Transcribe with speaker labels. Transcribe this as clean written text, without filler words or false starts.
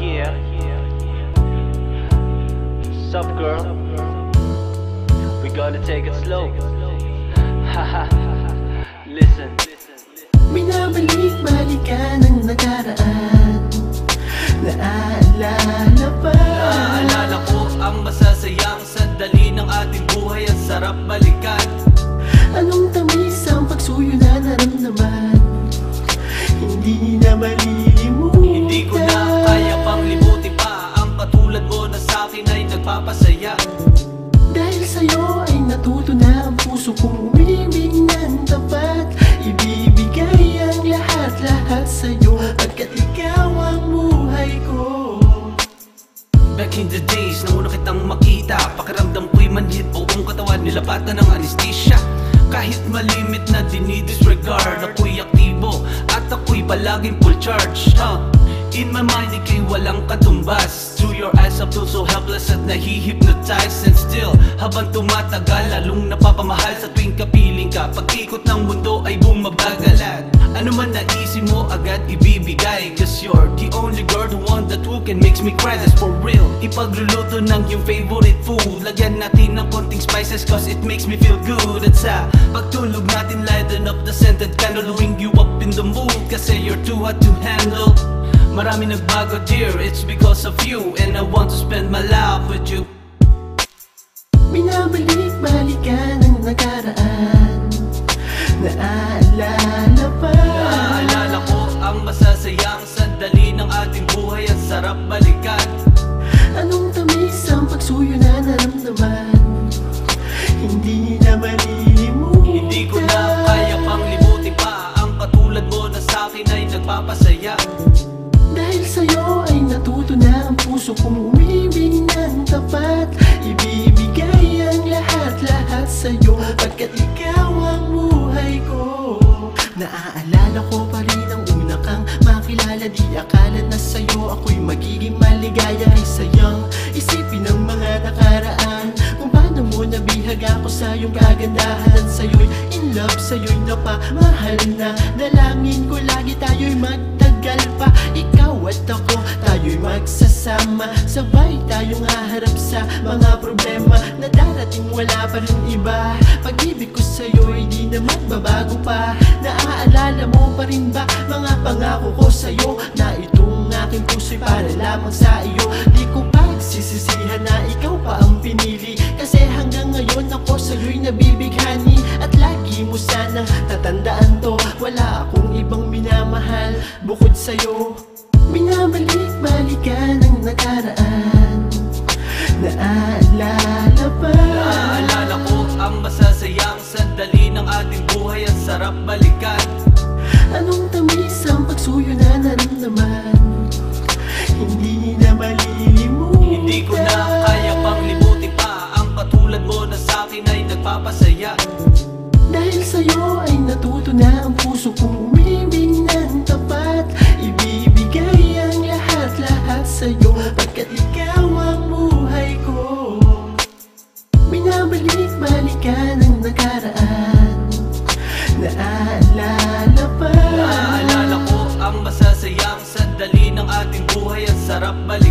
Speaker 1: Yeah. Sup girl? We gotta take it slow. Haha. Listen.
Speaker 2: Binabalik-balikan ang nakaraan. Naaalala pa.
Speaker 3: Naaalala ko ang masasayang sandali ng ating buhay. Ang sarap balikan.
Speaker 2: Anong tamis ang pagsuyo na naramdaman? Hindi na malilimutan.
Speaker 3: Hindi ko na kaya pang limutin pa ang katulad mo na sa'kin ay nagpapasaya.
Speaker 2: Dahil sa'yo ay natuto na ang puso kong umibig ng tapat. Ibibigay ang lahat-lahat sa'yo, pagkat ikaw ang buhay ko.
Speaker 3: Back in the days na una kitang makita, pakiramdam ko'y manhid, buong katawan nilapatan ng anesthesia. Kahit malimit na dinidisregard, ako'y aktibo at ako'y palaging full charge. In my mind, ika'y walang katumbas. Through your eyes, I feel so helpless at nahihypnotize. And still, habang tumatagal, lalong napapamahal sa tuwing kapiling ka. Pag-ikot ng mundo ay bumabagalat. Ano man naisip mo, agad ibibigay. Cause you're the only girl, the one that who can makes me cry. That's for real. Ipagluluto ng yung favorite food, lagyan natin ng konting spices cause it makes me feel good. At sa pagtulog natin, lighten up the scented candle, ring you up in the mood. Kasi you're too hot to handle. Marami nagbago dear, it's because of you. And I want to spend my life with you.
Speaker 2: Binabalik-balikan ang nakaraan. Naaalala pa.
Speaker 3: Naaalala ko ang masasayang sandali ng ating buhay. Ang sarap balikan.
Speaker 2: Anong tamis ang pagsuyo na naramdaman? Hindi na malilimutan.
Speaker 3: Hindi ko na kaya pang limutin pa ang katulad mo na sa'kin ay nagpapasaya.
Speaker 2: Dahil sa'yo ay natuto na ang puso kong umibig ng tapat. Ibibigay ang lahat-lahat sa'yo, pagkat ikaw ang buhay ko. Naaalala ko pa rin ang una kang makilala. Di akala na sa'yo ako'y magiging maligaya. Ay sayang isipin ang mga nakaraan, kung paano mo nabihag ako sa iyong kagandahan. Sa'yo'y in love, sa'yo'y napamahal na. Dalangin ko lagi tayo'y magtagal pa. Ikaw at ako, tayo'y magsasama. Sabay tayong haharap sa mga problema na darating, wala pa rin iba. Pag-ibig ko sa'yo'y di na magbabago pa. Naaalala mo pa rin ba mga pangako ko sa'yo, na itong aking puso'y para lamang sa iyo. Di ko pagsisisihan na ikaw pa ang pinili, kasi hanggang ngayon ako sa'yo'y nabibighani. At lagi mo sanang tatandaan to, wala akong ibang minamahal bukod sa'yo. Binabalik-balikan ang nakaraan. Naaalala pa.
Speaker 3: Naaalala ko ang masasayang sandali ng ating buhay. Ang sarap balikan.
Speaker 2: Anong tamis ang pagsuyo na naramdaman? Hindi na malilimutan.
Speaker 3: Hindi ko na kaya pang limutin pa ang katulad mo na sa'kin ay nagpapasaya.
Speaker 2: Dahil sa'yo ay natuto na ang puso kong umibig ng tapat. Ibibigay ang lahat-lahat sa'yo, pagkat ikaw ang buhay ko. Binabalik-balikan ang nakaraan. Naaalala pa.
Speaker 3: Naaalala ko ang masasayang sandali ng ating buhay. Ang sarap balikan.